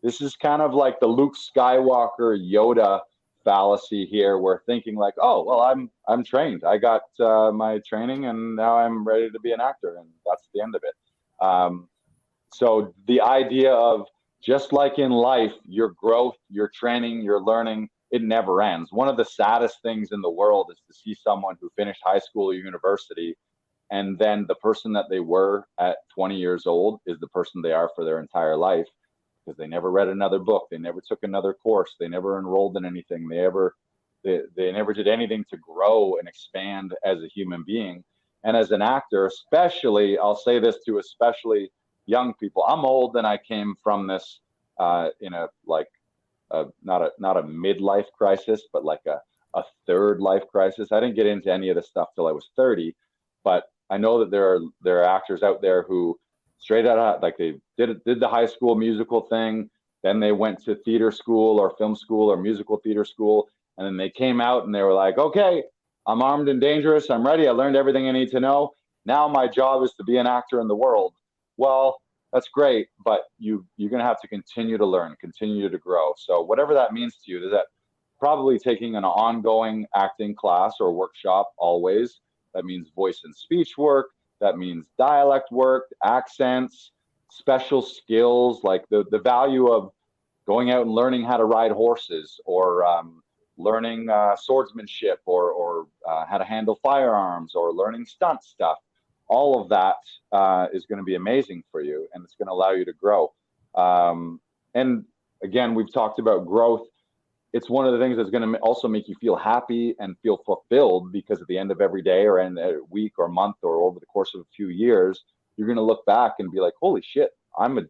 This is kind of like the Luke Skywalker Yoda fallacy here. We're thinking like, oh, well, I'm trained. I got my training, and now I'm ready to be an actor, and that's the end of it. So the idea of, just like in life, your growth, your training, your learning, it never ends. One of the saddest things in the world is to see someone who finished high school or university, and then the person that they were at 20 years old is the person they are for their entire life, because they never read another book, they never took another course, they never enrolled in anything, they never did anything to grow and expand as a human being. And as an actor, especially, I'll say this to especially young people. I'm old, and I came from this in a like not a midlife crisis, but like a third life crisis. I didn't get into any of this stuff till I was 30, but I know that there are actors out there who straight out of, like, they did the high school musical thing, then they went to theater school or film school or musical theater school, and then they came out and they were like, okay, I'm armed and dangerous, I'm ready, I learned everything I need to know, now my job is to be an actor in the world. Well, that's great, but you're going to have to continue to learn, continue to grow. So whatever that means to you, is that probably taking an ongoing acting class or workshop always. That means voice and speech work. That means dialect work, accents, special skills, like the value of going out and learning how to ride horses, or learning swordsmanship, or how to handle firearms, or learning stunt stuff. All of that is going to be amazing for you, and it's going to allow you to grow. And again, we've talked about growth. It's one of the things that's going to also make you feel happy and feel fulfilled, because at the end of every day, or end of a week or month, or over the course of a few years, you're going to look back and be like, holy shit, I'm a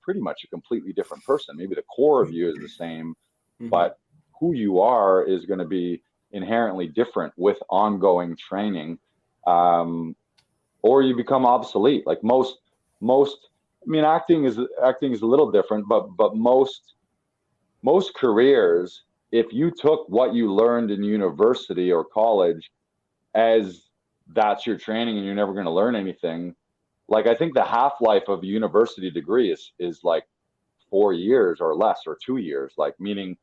pretty much a completely different person. Maybe the core of you is the same, but who you are is going to be inherently different with ongoing training. Or you become obsolete. Like most, I mean, acting is a little different, but most careers, if you took what you learned in university or college as that's your training and you're never going to learn anything, like, I think the half-life of a university degree is like 4 years or less, or 2 years, like, meaning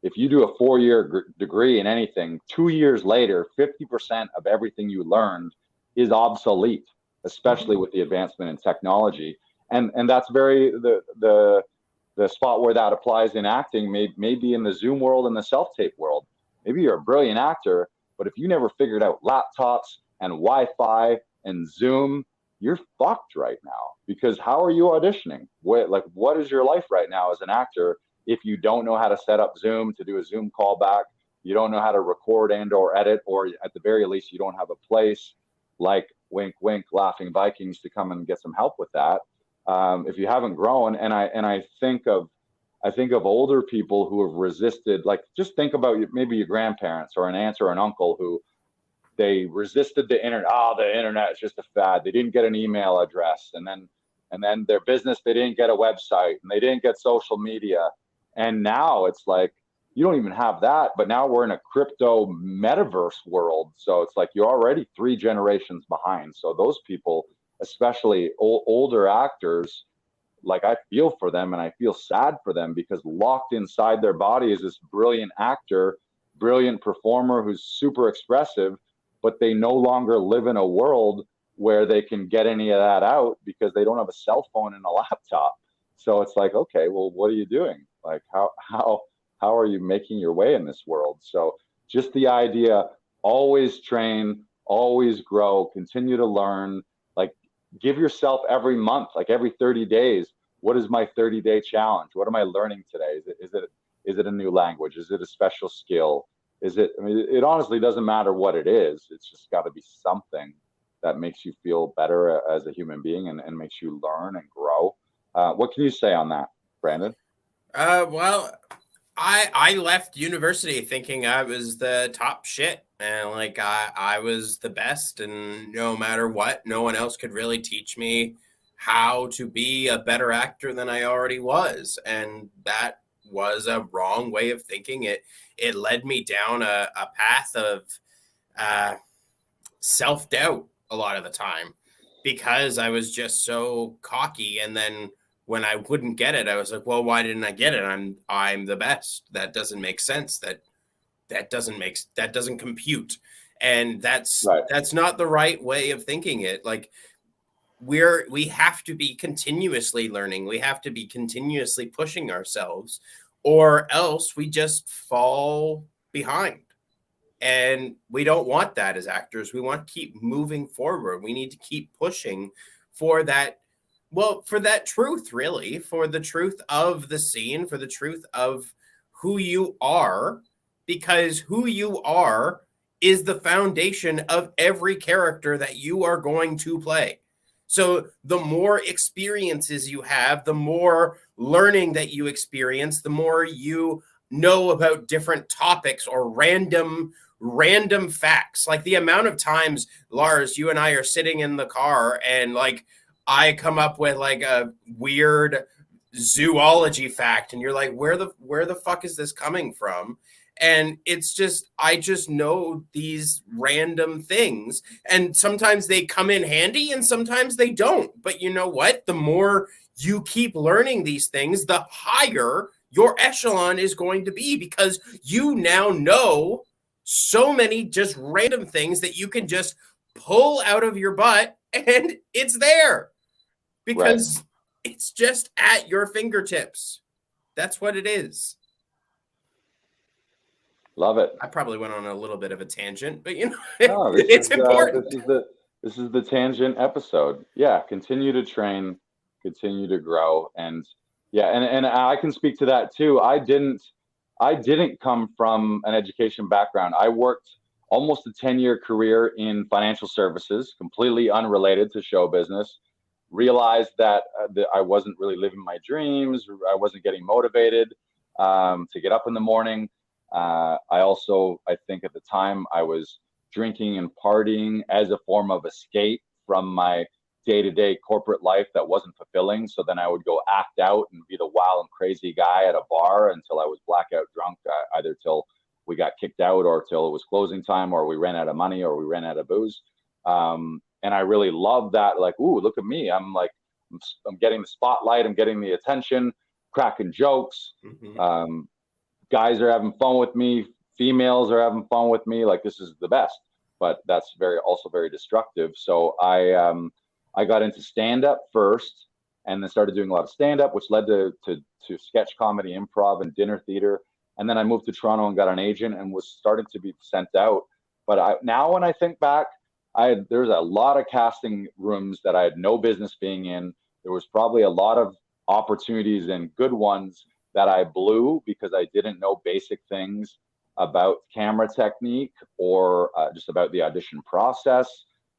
if you do a 4-year degree in anything, 2 years later 50% of everything you learned is obsolete, especially with the advancement in technology. And that's very the spot where that applies in acting may be in the Zoom world and the self-tape world. Maybe you're a brilliant actor, but if you never figured out laptops and Wi-Fi and Zoom, you're fucked right now. Because how are you auditioning? What is your life right now as an actor if you don't know how to set up Zoom to do a Zoom callback? You don't know how to record and or edit, or at the very least, you don't have a place like wink, wink, Laughing Vikings to come and get some help with that. If you haven't grown, and I think of older people who have resisted. Like, just think about maybe your grandparents or an aunt or an uncle who they resisted the internet. Oh, the internet is just a fad. They didn't get an email address, and then their business, they didn't get a website, and they didn't get social media, and now it's like you don't even have that. But now we're in a crypto metaverse world, so it's like you're already 3 generations behind. So those people, especially older actors, like, I feel for them and I feel sad for them, because locked inside their body is this brilliant actor, brilliant performer who's super expressive, but they no longer live in a world where they can get any of that out, because they don't have a cell phone and a laptop. So it's like, okay, well, what are you doing? Like, how are you making your way in this world? So just the idea, always train, always grow, continue to learn. Like, give yourself every month, like every 30 days, what is my 30-day challenge? What am I learning today? Is it a new language? Is it a special skill? I mean, it honestly doesn't matter what it is. It's just got to be something that makes you feel better as a human being, and makes you learn and grow. What can you say on that, Brandon? Well, I left university thinking I was the top shit, and like I was the best, and no matter what, no one else could really teach me how to be a better actor than I already was. And that was a wrong way of thinking. It led me down a path of uh, self-doubt a lot of the time, because I was just so cocky. And then when I wouldn't get it, I was like, well, why didn't I get it? I'm the best. That doesn't make sense. That doesn't compute. And that's not the right way of thinking it. Like, we have to be continuously learning. We have to be continuously pushing ourselves, or else we just fall behind. And we don't want that as actors. We want to keep moving forward. We need to keep pushing for that, well, for that truth, really, for the truth of the scene, for the truth of who you are, because who you are is the foundation of every character that you are going to play. So the more experiences you have, the more learning that you experience, the more you know about different topics or random facts. Like the amount of times, Lars, you and I are sitting in the car and like I come up with like a weird zoology fact and you're like, where the fuck is this coming from? And it's just, I just know these random things, and sometimes they come in handy and sometimes they don't. But you know what? The more you keep learning these things, the higher your echelon is going to be, because you now know so many just random things that you can just pull out of your butt and it's there because it's just at your fingertips. That's what it is. Love it. I probably went on a little bit of a tangent, but you know, No, it's important. This is the tangent episode. Yeah, continue to train, continue to grow, and yeah, and I can speak to that too. I didn't come from an education background. I worked almost a 10-year career in financial services, completely unrelated to show business. Realized that I wasn't really living my dreams. I wasn't getting motivated to get up in the morning. I think at the time I was drinking and partying as a form of escape from my day-to-day corporate life that wasn't fulfilling. So then I would go act out and be the wild and crazy guy at a bar until I was blackout drunk, either till we got kicked out or till it was closing time or we ran out of money or we ran out of booze. And I really loved that. Like, ooh, look at me. I'm getting the spotlight. I'm getting the attention, cracking jokes. Mm-hmm. Guys are having fun with me. Females are having fun with me. Like, this is the best, but that's also very destructive. So I got into stand-up first and then started doing a lot of stand-up, which led to sketch comedy, improv, and dinner theater. And then I moved to Toronto and got an agent and was starting to be sent out. But now when I think back, there's a lot of casting rooms that I had no business being in. There was probably a lot of opportunities and good ones that I blew because I didn't know basic things about camera technique or just about the audition process.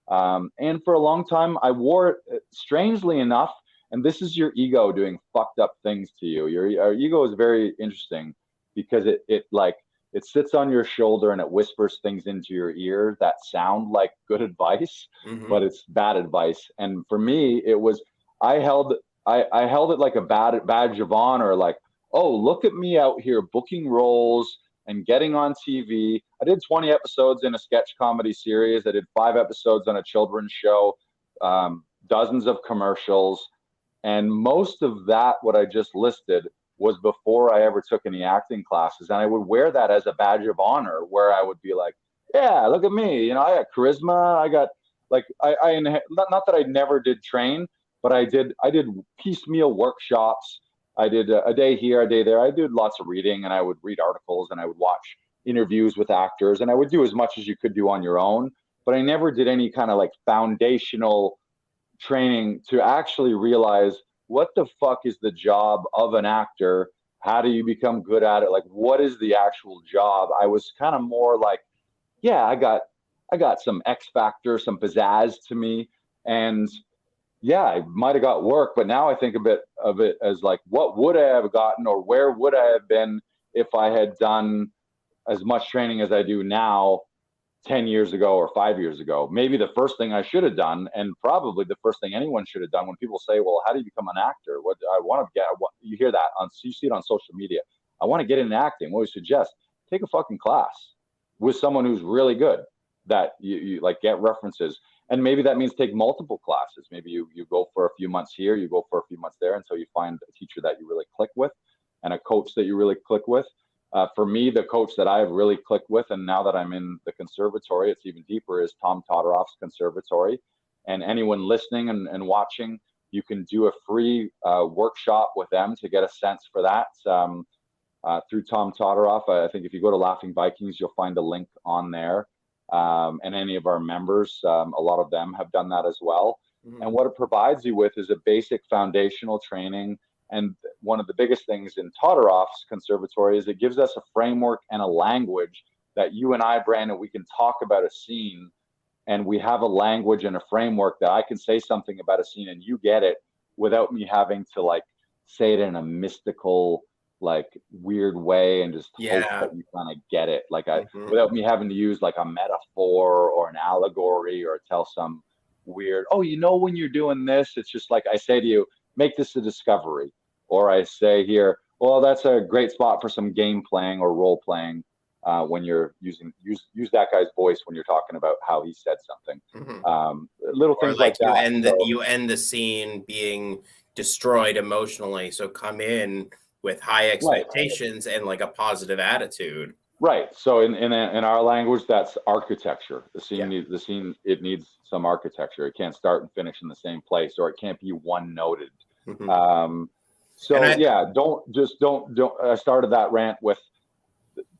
And for a long time, I wore it, strangely enough, and this is your ego doing fucked up things to you. Your ego is very interesting because it sits on your shoulder and it whispers things into your ear that sound like good advice, mm-hmm. but it's bad advice. And for me, it was, I held it like a badge of honor, like, oh, look at me out here booking roles and getting on TV. I did 20 episodes in a sketch comedy series. I did 5 episodes on a children's show, dozens of commercials. And most of that, what I just listed, was before I ever took any acting classes. And I would wear that as a badge of honor, where I would be like, yeah, look at me. You know, I got charisma. I got not that I never did train, but I did piecemeal workshops. I did a day here, a day there. I did lots of reading, and I would read articles, and I would watch interviews with actors, and I would do as much as you could do on your own. But I never did any kind of like foundational training to actually realize what the fuck is the job of an actor? How do you become good at it? Like, what is the actual job? I was kind of more like, yeah, I got some X factor, some pizzazz to me, and yeah, I might have got work, but now I think a bit of it as like, what would I have gotten, or where would I have been if I had done as much training as I do now 10 years ago or 5 years ago? Maybe the first thing I should have done, and probably the first thing anyone should have done when people say, well, how do you become an actor? What I want to get, you hear that you see it on social media. I want to get into acting. What we suggest, take a fucking class with someone who's really good, that you like, get references. And maybe that means take multiple classes. Maybe you go for a few months here, you go for a few months there until you find a teacher that you really click with and a coach that you really click with. For me, the coach that I've really clicked with, and now that I'm in the conservatory, it's even deeper, is Tom Todoroff's conservatory. And anyone listening and watching, you can do a free workshop with them to get a sense for that through Tom Todoroff. I think if you go to Laughing Vikings, you'll find a link on there. And any of our members, a lot of them have done that as well. Mm-hmm. And what it provides you with is a basic foundational training. And one of the biggest things in Todoroff's conservatory is it gives us a framework and a language that you and I, Brandon, we can talk about a scene, and we have a language and a framework that I can say something about a scene and you get it without me having to like say it in a mystical, like weird way and just hope that you kind of get it. Like without me having to use like a metaphor or an allegory or tell some weird, oh, you know, when you're doing this, it's just like I say to you, make this a discovery. Or I say here, well, that's a great spot for some game playing or role playing when you're use that guy's voice when you're talking about how he said something. Little things like that. You end the scene being destroyed emotionally. So come in with high expectations and like a positive attitude. Right. So in our language, that's architecture. The scene needs some architecture. It can't start and finish in the same place, or it can't be one noted. Don't. I started that rant with,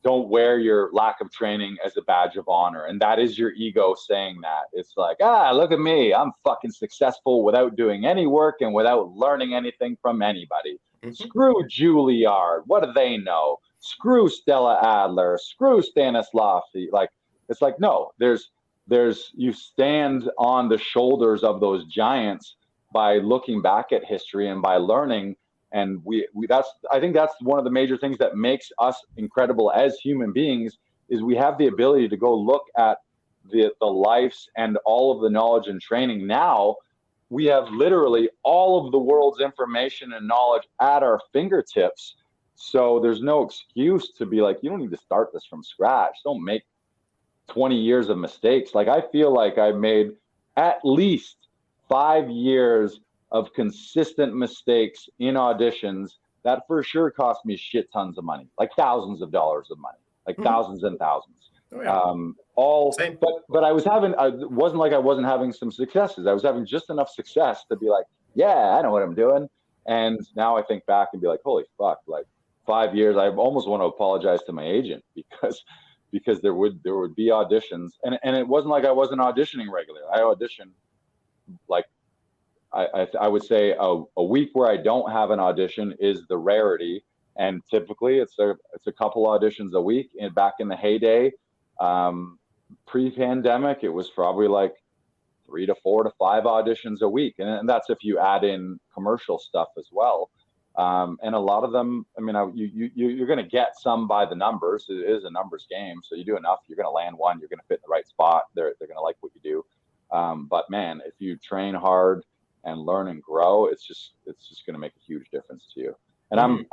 don't wear your lack of training as a badge of honor. And that is your ego saying that. It's like, look at me. I'm fucking successful without doing any work and without learning anything from anybody. Screw Juilliard. What do they know? Screw Stella Adler. Screw Stanislavski. Like, it's like, no, there's you stand on the shoulders of those giants by looking back at history and by learning. And I think that's one of the major things that makes us incredible as human beings, is we have the ability to go look at the lives and all of the knowledge and training. Now we have literally all of the world's information and knowledge at our fingertips. So there's no excuse to be like, you don't need to start this from scratch. Don't make 20 years of mistakes. Like, I feel like I made at least 5 years of consistent mistakes in auditions that for sure cost me shit tons of money, like thousands of dollars of money, like thousands and thousands. But I wasn't like I wasn't having some successes. I was having just enough success to be like, yeah, I know what I'm doing. And now I think back and be like, holy fuck, like 5 years, I almost want to apologize to my agent because there would be auditions, and it wasn't like I wasn't auditioning regularly. I auditioned like, I would say a week where I don't have an audition is the rarity, and typically it's a couple auditions a week. And back in the heyday, pre-pandemic, it was probably like 3 to 4 to 5 auditions a week, and that's if you add in commercial stuff as well. And a lot of them, I mean, you're going to get some by the numbers. It is a numbers game, so you do enough, you're going to land one. You're going to fit in the right spot. They're going to like what you do. But man, if you train hard and learn and grow, it's just going to make a huge difference to you. And I'm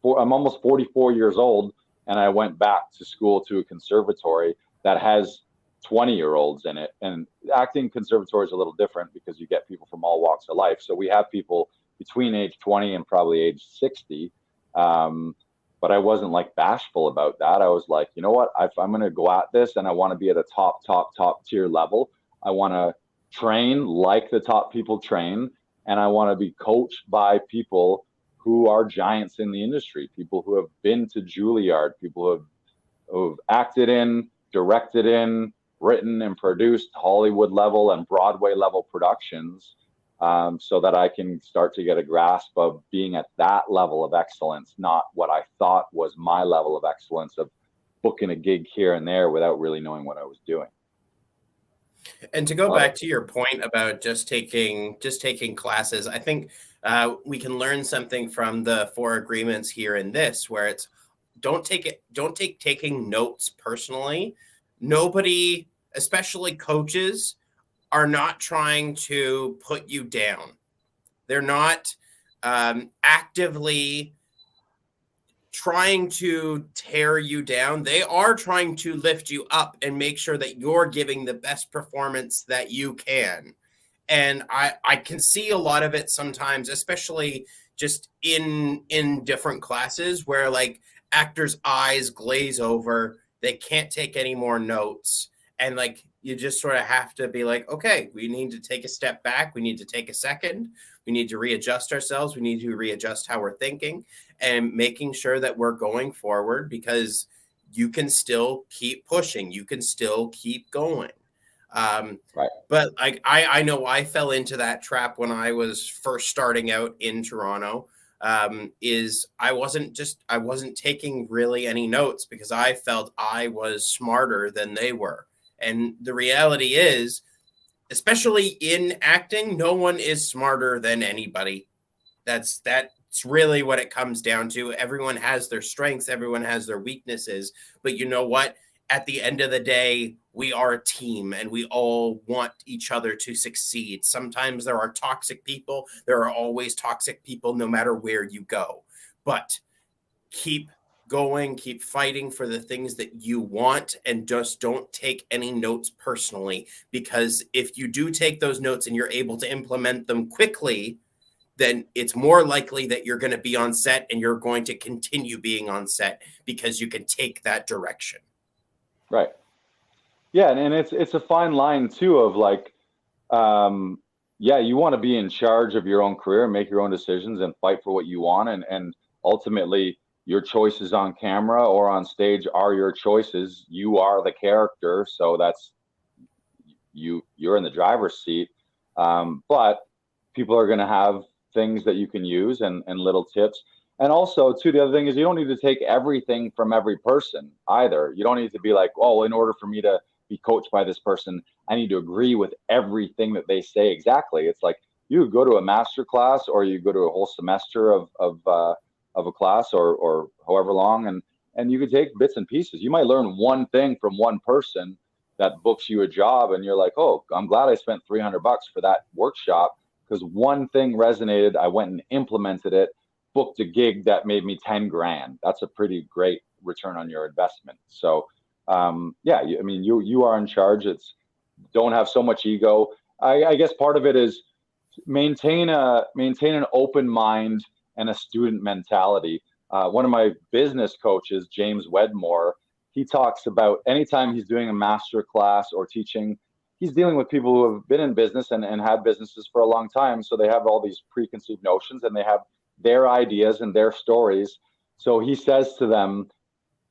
almost 44 years old, and I went back to school to a conservatory that has 20-year-olds in it. And acting conservatory is a little different because you get people from all walks of life. So we have people between age 20 and probably age 60. But I wasn't like bashful about that. I was like, you know what, if I'm going to go at this and I want to be at a top tier level, I want to train like the top people train, and I want to be coached by people who are giants in the industry, people who have been to Juilliard, people who have acted in, directed in, written and produced Hollywood level and Broadway level productions, so that I can start to get a grasp of being at that level of excellence, not what I thought was my level of excellence of booking a gig here and there without really knowing what I was doing. And to go back to your point about just taking classes, I think we can learn something from the 4 agreements here in this, where it's don't take taking notes personally. Nobody, especially coaches, are not trying to put you down. They're not actively trying to tear you down. They are trying to lift you up and make sure that you're giving the best performance that you can. And I can see a lot of it sometimes, especially just in different classes where like actors' eyes glaze over, they can't take any more notes. And like you just sort of have to be like, okay, we need to take a step back. We need to take a second. We need to readjust ourselves. We need to readjust how we're thinking and making sure that we're going forward, because you can still keep pushing. You can still keep going. Right. But like I know I fell into that trap when I was first starting out in Toronto. Is I wasn't taking really any notes because I felt I was smarter than they were. And the reality is, especially in acting, no one is smarter than anybody. That's really what it comes down to. Everyone has their strengths, everyone has their weaknesses, but you know what? At the end of the day, we are a team and we all want each other to succeed. Sometimes there are toxic people. There are always toxic people no matter where you go. But keep going, keep fighting for the things that you want, and just don't take any notes personally, because if you do take those notes and you're able to implement them quickly, then it's more likely that you're going to be on set and you're going to continue being on set because you can take that direction. Right. Yeah, and it's a fine line too of like, yeah, you want to be in charge of your own career and make your own decisions and fight for what you want, and ultimately your choices on camera or on stage are your choices. You are the character, so that's you're in the driver's seat. But people are going to have things that you can use and little tips. And also, too, the other thing is you don't need to take everything from every person either. You don't need to be like, oh, in order for me to be coached by this person, I need to agree with everything that they say exactly. It's like you go to a master class or you go to a whole semester of a class or however long, and you can take bits and pieces. You might learn one thing from one person that books you a job, and you're like, oh, I'm glad I spent $300 for that workshop because one thing resonated. I went and implemented it, booked a gig that made me 10 grand. That's a pretty great return on your investment. So yeah, I mean, you are in charge. It's don't have so much ego. I guess part of it is maintain an open mind and a student mentality. One of my business coaches, James Wedmore, he talks about anytime he's doing a master class or teaching, he's dealing with people who have been in business and had businesses for a long time. So they have all these preconceived notions and they have their ideas and their stories. So he says to them,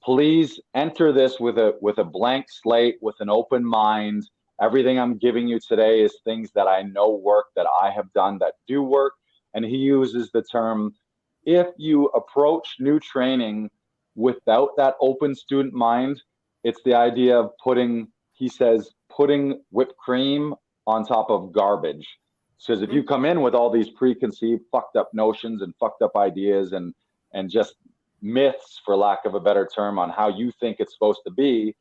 please enter this with a blank slate, with an open mind. Everything I'm giving you today is things that I know work, that I have done that do work. And he uses the term, if you approach new training without that open student mind, it's the idea of putting whipped cream on top of garbage. Because if you come in with all these preconceived, fucked up notions and fucked up ideas and just myths, for lack of a better term, on how you think it's supposed to be,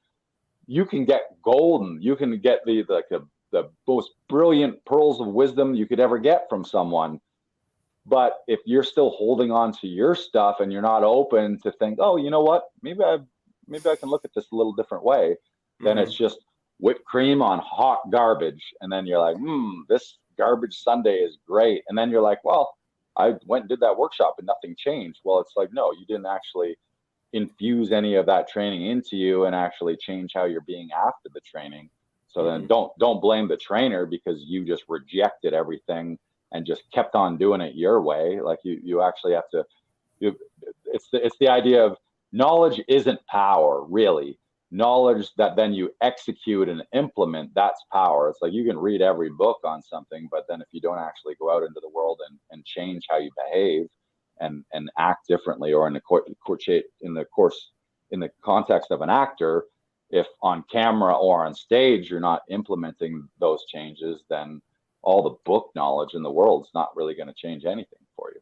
you can get golden. You can get the most brilliant pearls of wisdom you could ever get from someone. But if you're still holding on to your stuff and you're not open to think, oh, you know what, maybe I can look at this a little different way, then it's just whipped cream on hot garbage. And then you're like, this garbage sundae is great. And then you're like, well, I went and did that workshop and nothing changed. Well, it's like, no, you didn't actually infuse any of that training into you and actually change how you're being after the training. So then don't blame the trainer because you just rejected everything and just kept on doing it your way. Like you actually have to, it's the idea of knowledge isn't power, really. Knowledge that then you execute and implement, that's power. It's like you can read every book on something, but then if you don't actually go out into the world and change how you behave and act differently, or in the context of an actor, if on camera or on stage you're not implementing those changes, then all the book knowledge in the world is not really going to change anything for you.